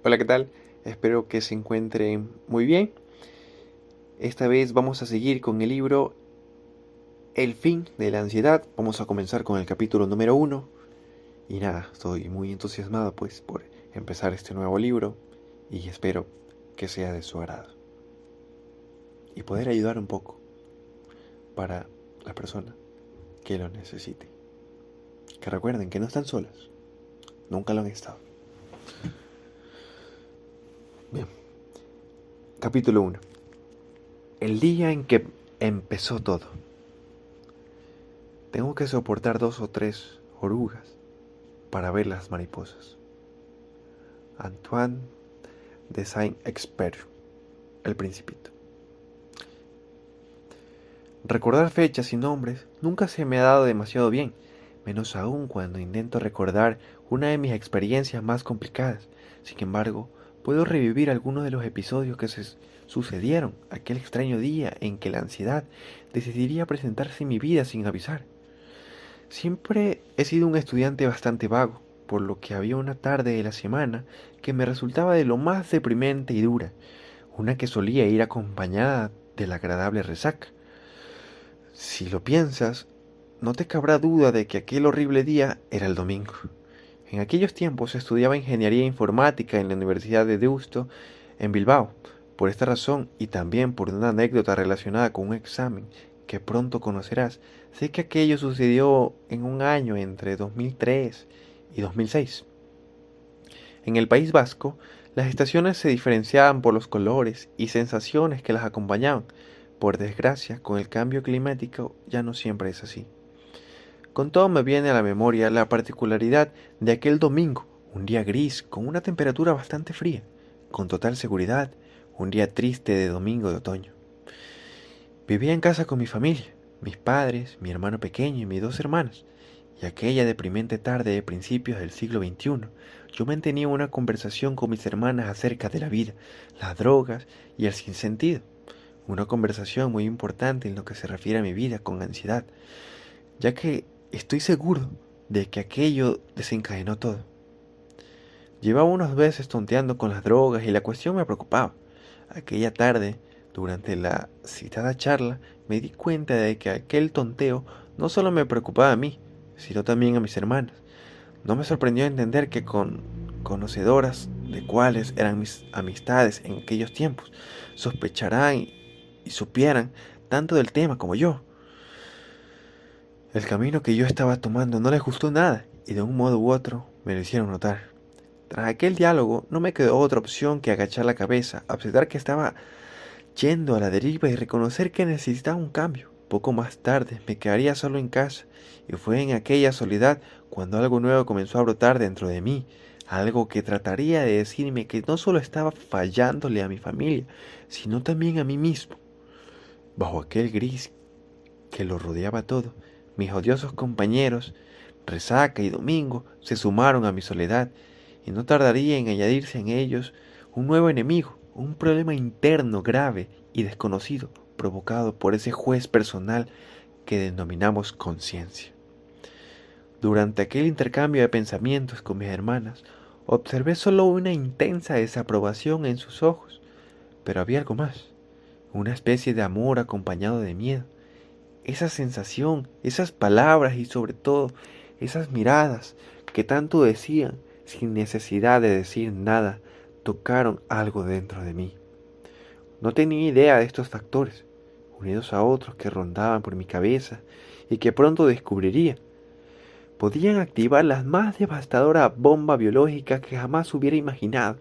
Hola, ¿qué tal? Espero que se encuentren muy bien. Esta vez vamos a seguir con el libro El fin de la ansiedad. Vamos a comenzar con el capítulo número 1. Y nada, estoy muy entusiasmado pues por empezar este nuevo libro y espero que sea de su agrado y poder ayudar un poco para la persona que lo necesite. Que recuerden que no están solas, nunca lo han estado. Bien, capítulo 1. El día en que empezó todo. Tengo que soportar 2 o 3 orugas para ver las mariposas. Antoine de Saint-Exupéry, El Principito. Recordar fechas y nombres nunca se me ha dado demasiado bien, menos aún cuando intento recordar una de mis experiencias más complicadas. Sin embargo, puedo revivir algunos de los episodios que se sucedieron aquel extraño día en que la ansiedad decidiría presentarse en mi vida sin avisar. Siempre he sido un estudiante bastante vago, por lo que había una tarde de la semana que me resultaba de lo más deprimente y dura, una que solía ir acompañada de la agradable resaca. Si lo piensas, no te cabrá duda de que aquel horrible día era el domingo. En aquellos tiempos estudiaba ingeniería informática en la Universidad de Deusto, en Bilbao. Por esta razón, y también por una anécdota relacionada con un examen que pronto conocerás, sé que aquello sucedió en un año entre 2003 y 2006. En el País Vasco, las estaciones se diferenciaban por los colores y sensaciones que las acompañaban. Por desgracia, con el cambio climático ya no siempre es así. Con todo me viene a la memoria la particularidad de aquel domingo, un día gris con una temperatura bastante fría, con total seguridad, un día triste de domingo de otoño. Vivía en casa con mi familia, mis padres, mi hermano pequeño y mis 2 hermanas, y aquella deprimente tarde de principios del siglo XXI, yo mantenía una conversación con mis hermanas acerca de la vida, las drogas y el sinsentido. Una conversación muy importante en lo que se refiere a mi vida con ansiedad, ya que estoy seguro de que aquello desencadenó todo. Llevaba unos meses tonteando con las drogas y la cuestión me preocupaba. Aquella tarde, durante la citada charla, me di cuenta de que aquel tonteo no solo me preocupaba a mí, sino también a mis hermanas. No me sorprendió entender que conocedoras de cuáles eran mis amistades en aquellos tiempos, sospecharán y supieran tanto del tema como yo. El camino que yo estaba tomando no les gustó nada y de un modo u otro me lo hicieron notar. Tras aquel diálogo no me quedó otra opción que agachar la cabeza, aceptar que estaba yendo a la deriva y reconocer que necesitaba un cambio. Poco más tarde me quedaría solo en casa y fue en aquella soledad cuando algo nuevo comenzó a brotar dentro de mí, algo que trataría de decirme que no solo estaba fallándole a mi familia, sino también a mí mismo. Bajo aquel gris que lo rodeaba todo, mis odiosos compañeros, resaca y domingo, se sumaron a mi soledad, y no tardaría en añadirse en ellos un nuevo enemigo, un problema interno grave y desconocido, provocado por ese juez personal que denominamos conciencia. Durante aquel intercambio de pensamientos con mis hermanas, observé solo una intensa desaprobación en sus ojos, pero había algo más, una especie de amor acompañado de miedo. Esa sensación, esas palabras y sobre todo esas miradas que tanto decían sin necesidad de decir nada, tocaron algo dentro de mí. No tenía idea de estos factores, unidos a otros que rondaban por mi cabeza y que pronto descubriría. Podían activar la más devastadora bomba biológica que jamás hubiera imaginado.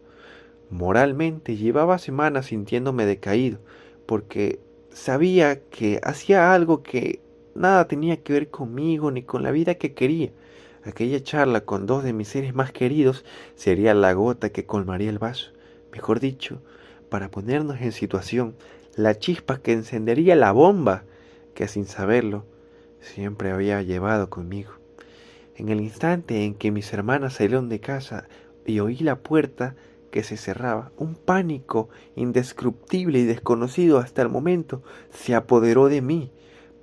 Moralmente llevaba semanas sintiéndome decaído, porque sabía que hacía algo que nada tenía que ver conmigo ni con la vida que quería. Aquella charla con 2 de mis seres más queridos sería la gota que colmaría el vaso. Mejor dicho, para ponernos en situación, la chispa que encendería la bomba que sin saberlo siempre había llevado conmigo. En el instante en que mis hermanas salieron de casa y oí la puerta que se cerraba, un pánico indescriptible y desconocido hasta el momento se apoderó de mí.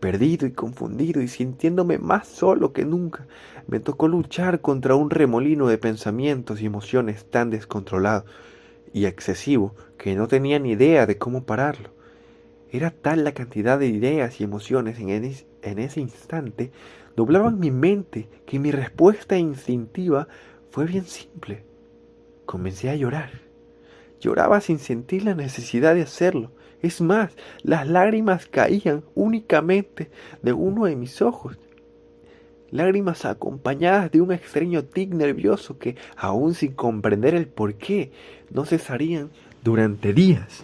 Perdido y confundido y sintiéndome más solo que nunca, me tocó luchar contra un remolino de pensamientos y emociones tan descontrolado y excesivo que no tenía ni idea de cómo pararlo. Era tal la cantidad de ideas y emociones en ese instante, doblaban mi mente, que mi respuesta instintiva fue bien simple. Comencé a llorar. Lloraba sin sentir la necesidad de hacerlo. Es más, las lágrimas caían únicamente de uno de mis ojos. Lágrimas acompañadas de un extraño tic nervioso que, aún sin comprender el porqué, no cesarían durante días.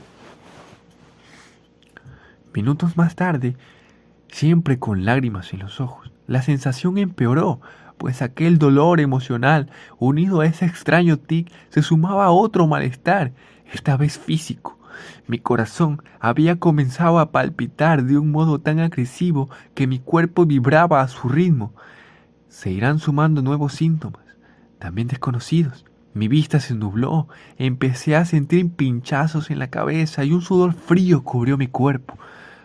Minutos más tarde, siempre con lágrimas en los ojos, la sensación empeoró, pues aquel dolor emocional, unido a ese extraño tic, se sumaba a otro malestar, esta vez físico. Mi corazón había comenzado a palpitar de un modo tan agresivo que mi cuerpo vibraba a su ritmo. Se irán sumando nuevos síntomas, también desconocidos. Mi vista se nubló, empecé a sentir pinchazos en la cabeza y un sudor frío cubrió mi cuerpo,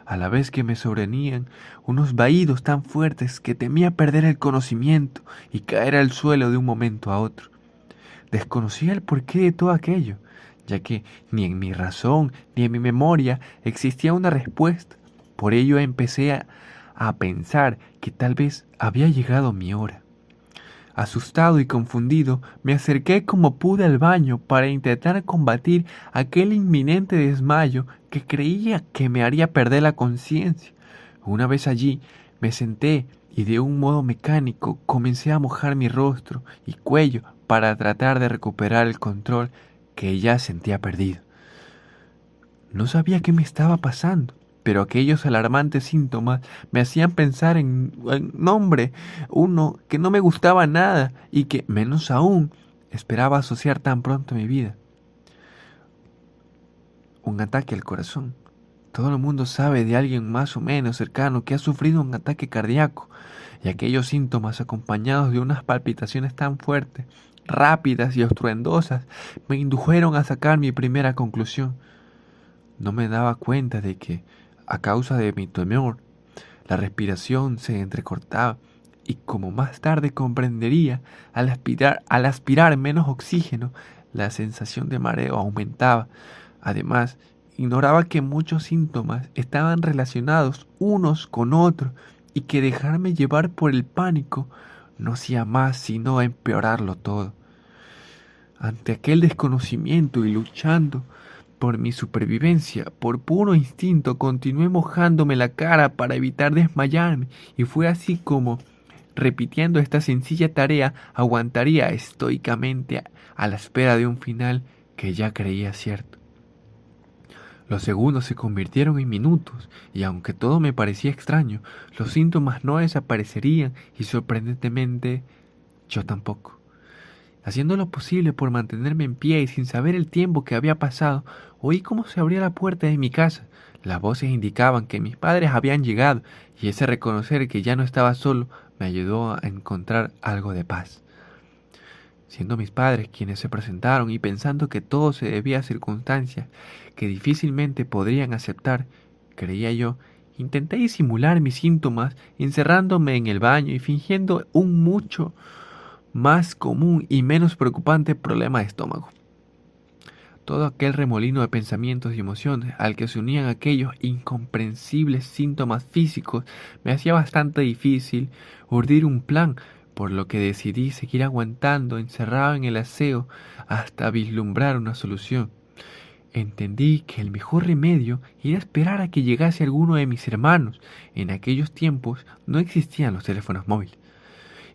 a la vez que me sobrevenían unos vahidos tan fuertes que temía perder el conocimiento y caer al suelo de un momento a otro. Desconocía el porqué de todo aquello, ya que ni en mi razón ni en mi memoria existía una respuesta. Por ello empecé a pensar que tal vez había llegado mi hora. Asustado y confundido, me acerqué como pude al baño para intentar combatir aquel inminente desmayo que creía que me haría perder la conciencia. Una vez allí, me senté y de un modo mecánico comencé a mojar mi rostro y cuello para tratar de recuperar el control que ya sentía perdido. No sabía qué me estaba pasando, pero aquellos alarmantes síntomas me hacían pensar en nombre, uno que no me gustaba nada y que, menos aún, esperaba asociar tan pronto a mi vida. Un ataque al corazón. Todo el mundo sabe de alguien más o menos cercano que ha sufrido un ataque cardíaco, y aquellos síntomas acompañados de unas palpitaciones tan fuertes, rápidas y estruendosas me indujeron a sacar mi primera conclusión. No me daba cuenta de que, a causa de mi temor, la respiración se entrecortaba y, como más tarde comprendería, al aspirar menos oxígeno, la sensación de mareo aumentaba. Además, ignoraba que muchos síntomas estaban relacionados unos con otros y que dejarme llevar por el pánico no hacía más sino empeorarlo todo. Ante aquel desconocimiento y luchando por mi supervivencia, por puro instinto, continué mojándome la cara para evitar desmayarme, y fue así como, repitiendo esta sencilla tarea, aguantaría estoicamente a la espera de un final que ya creía cierto. Los segundos se convirtieron en minutos, y aunque todo me parecía extraño, los síntomas no desaparecerían y, sorprendentemente, yo tampoco. Haciendo lo posible por mantenerme en pie y sin saber el tiempo que había pasado, oí cómo se abría la puerta de mi casa. Las voces indicaban que mis padres habían llegado, y ese reconocer que ya no estaba solo me ayudó a encontrar algo de paz. Siendo mis padres quienes se presentaron y pensando que todo se debía a circunstancias que difícilmente podrían aceptar, creía yo, intenté disimular mis síntomas encerrándome en el baño y fingiendo un mucho más común y menos preocupante problema de estómago. Todo aquel remolino de pensamientos y emociones al que se unían aquellos incomprensibles síntomas físicos me hacía bastante difícil urdir un plan, por lo que decidí seguir aguantando encerrado en el aseo hasta vislumbrar una solución. Entendí que el mejor remedio era esperar a que llegase alguno de mis hermanos. En aquellos tiempos no existían los teléfonos móviles,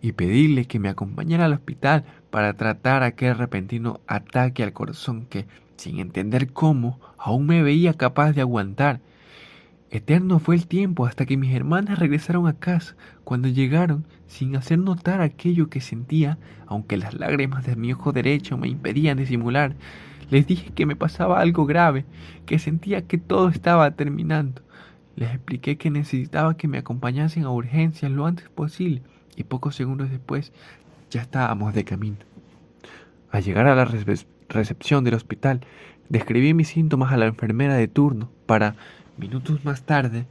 y pedirle que me acompañara al hospital para tratar aquel repentino ataque al corazón que, sin entender cómo, aún me veía capaz de aguantar. Eterno fue el tiempo hasta que mis hermanas regresaron a casa. Cuando llegaron, sin hacer notar aquello que sentía, aunque las lágrimas de mi ojo derecho me impedían disimular, les dije que me pasaba algo grave, que sentía que todo estaba terminando. Les expliqué que necesitaba que me acompañasen a urgencias lo antes posible, y pocos segundos después ya estábamos de camino. Al llegar a la recepción del hospital, describí mis síntomas a la enfermera de turno para, minutos más tarde,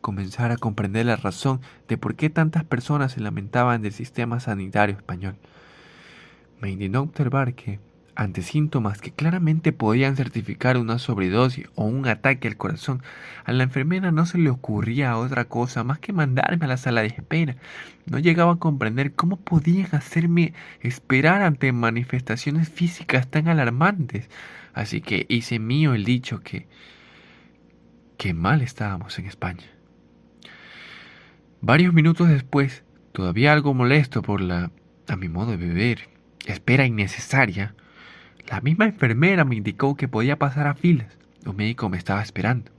comenzar a comprender la razón de por qué tantas personas se lamentaban del sistema sanitario español. Me indignó observar que, ante síntomas que claramente podían certificar una sobredosis o un ataque al corazón, a la enfermera no se le ocurría otra cosa más que mandarme a la sala de espera. No llegaba a comprender cómo podían hacerme esperar ante manifestaciones físicas tan alarmantes. Así que hice mío el dicho que mal estábamos en España. Varios minutos después, todavía algo molesto por a mi modo de beber, espera innecesaria, la misma enfermera me indicó que podía pasar a filas. Un médico me estaba esperando.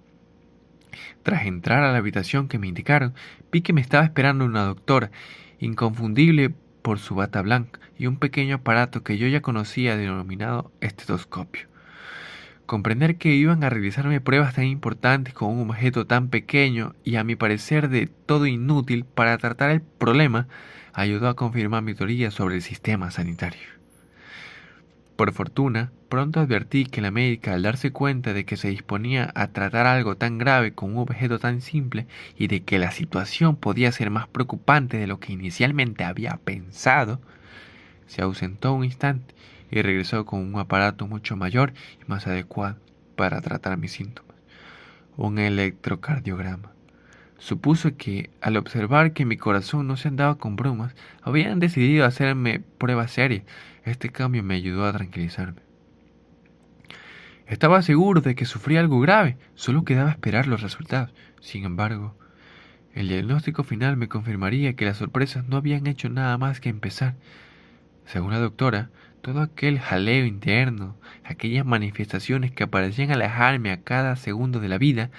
Tras entrar a la habitación que me indicaron, vi que me estaba esperando una doctora, inconfundible por su bata blanca y un pequeño aparato que yo ya conocía denominado estetoscopio. Comprender que iban a realizarme pruebas tan importantes con un objeto tan pequeño y a mi parecer de todo inútil para tratar el problema ayudó a confirmar mi teoría sobre el sistema sanitario. Por fortuna, pronto advertí que la médica, al darse cuenta de que se disponía a tratar algo tan grave con un objeto tan simple y de que la situación podía ser más preocupante de lo que inicialmente había pensado, se ausentó un instante y regresó con un aparato mucho mayor y más adecuado para tratar mis síntomas, un electrocardiograma. Supuso que, al observar que mi corazón no se andaba con bromas, habían decidido hacerme pruebas serias. Este cambio me ayudó a tranquilizarme. Estaba seguro de que sufría algo grave, solo quedaba esperar los resultados. Sin embargo, el diagnóstico final me confirmaría que las sorpresas no habían hecho nada más que empezar. Según la doctora, todo aquel jaleo interno, aquellas manifestaciones que parecían alejarme a cada segundo de la vida,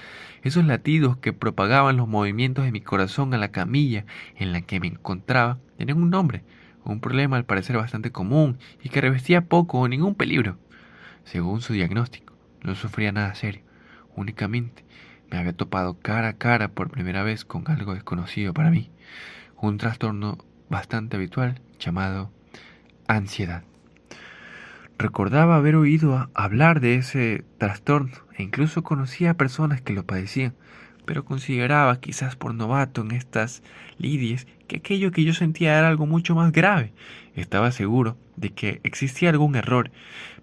esos latidos que propagaban los movimientos de mi corazón a la camilla en la que me encontraba, tenían un nombre, un problema al parecer bastante común y que revestía poco o ningún peligro. Según su diagnóstico, no sufría nada serio, únicamente me había topado cara a cara por primera vez con algo desconocido para mí, un trastorno bastante habitual llamado ansiedad. Recordaba haber oído hablar de ese trastorno e incluso conocía a personas que lo padecían, pero consideraba, quizás por novato en estas lidies, que aquello que yo sentía era algo mucho más grave. Estaba seguro de que existía algún error.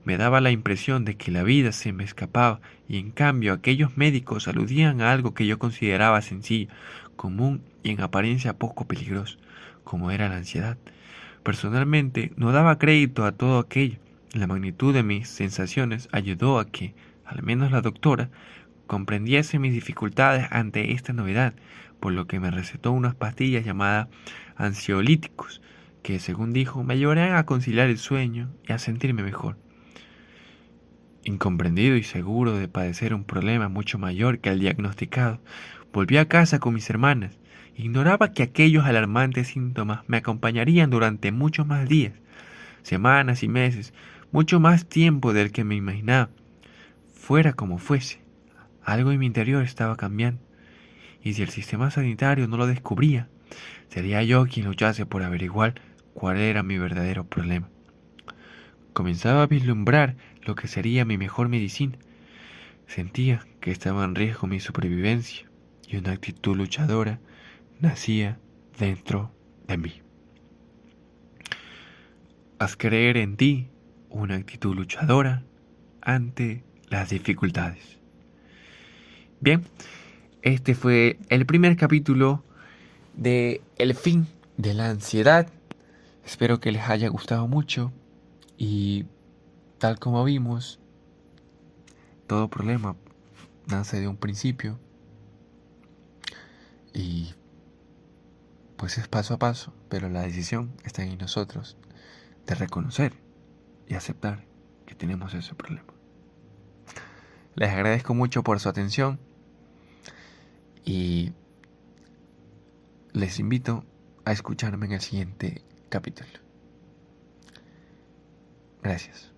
Me daba la impresión de que la vida se me escapaba y en cambio aquellos médicos aludían a algo que yo consideraba sencillo, común y en apariencia poco peligroso, como era la ansiedad. Personalmente, no daba crédito a todo aquello. La magnitud de mis sensaciones ayudó a que, al menos la doctora, comprendiese mis dificultades ante esta novedad, por lo que me recetó unas pastillas llamadas ansiolíticos, que, según dijo, me ayudarían a conciliar el sueño y a sentirme mejor. Incomprendido y seguro de padecer un problema mucho mayor que el diagnosticado, volví a casa con mis hermanas. Ignoraba que aquellos alarmantes síntomas me acompañarían durante muchos más días, semanas y meses, mucho más tiempo del que me imaginaba. Fuera como fuese, algo en mi interior estaba cambiando, y si el sistema sanitario no lo descubría, sería yo quien luchase por averiguar cuál era mi verdadero problema. Comenzaba a vislumbrar lo que sería mi mejor medicina. Sentía que estaba en riesgo mi supervivencia, y una actitud luchadora nacía dentro de mí. Haz creer en ti una actitud luchadora ante las dificultades. Bien, este fue el primer capítulo de El fin de la ansiedad. Espero que les haya gustado mucho y tal como vimos, todo problema nace de un principio y pues es paso a paso, pero la decisión está en nosotros de reconocer y aceptar que tenemos ese problema. Les agradezco mucho por su atención y les invito a escucharme en el siguiente capítulo. Gracias.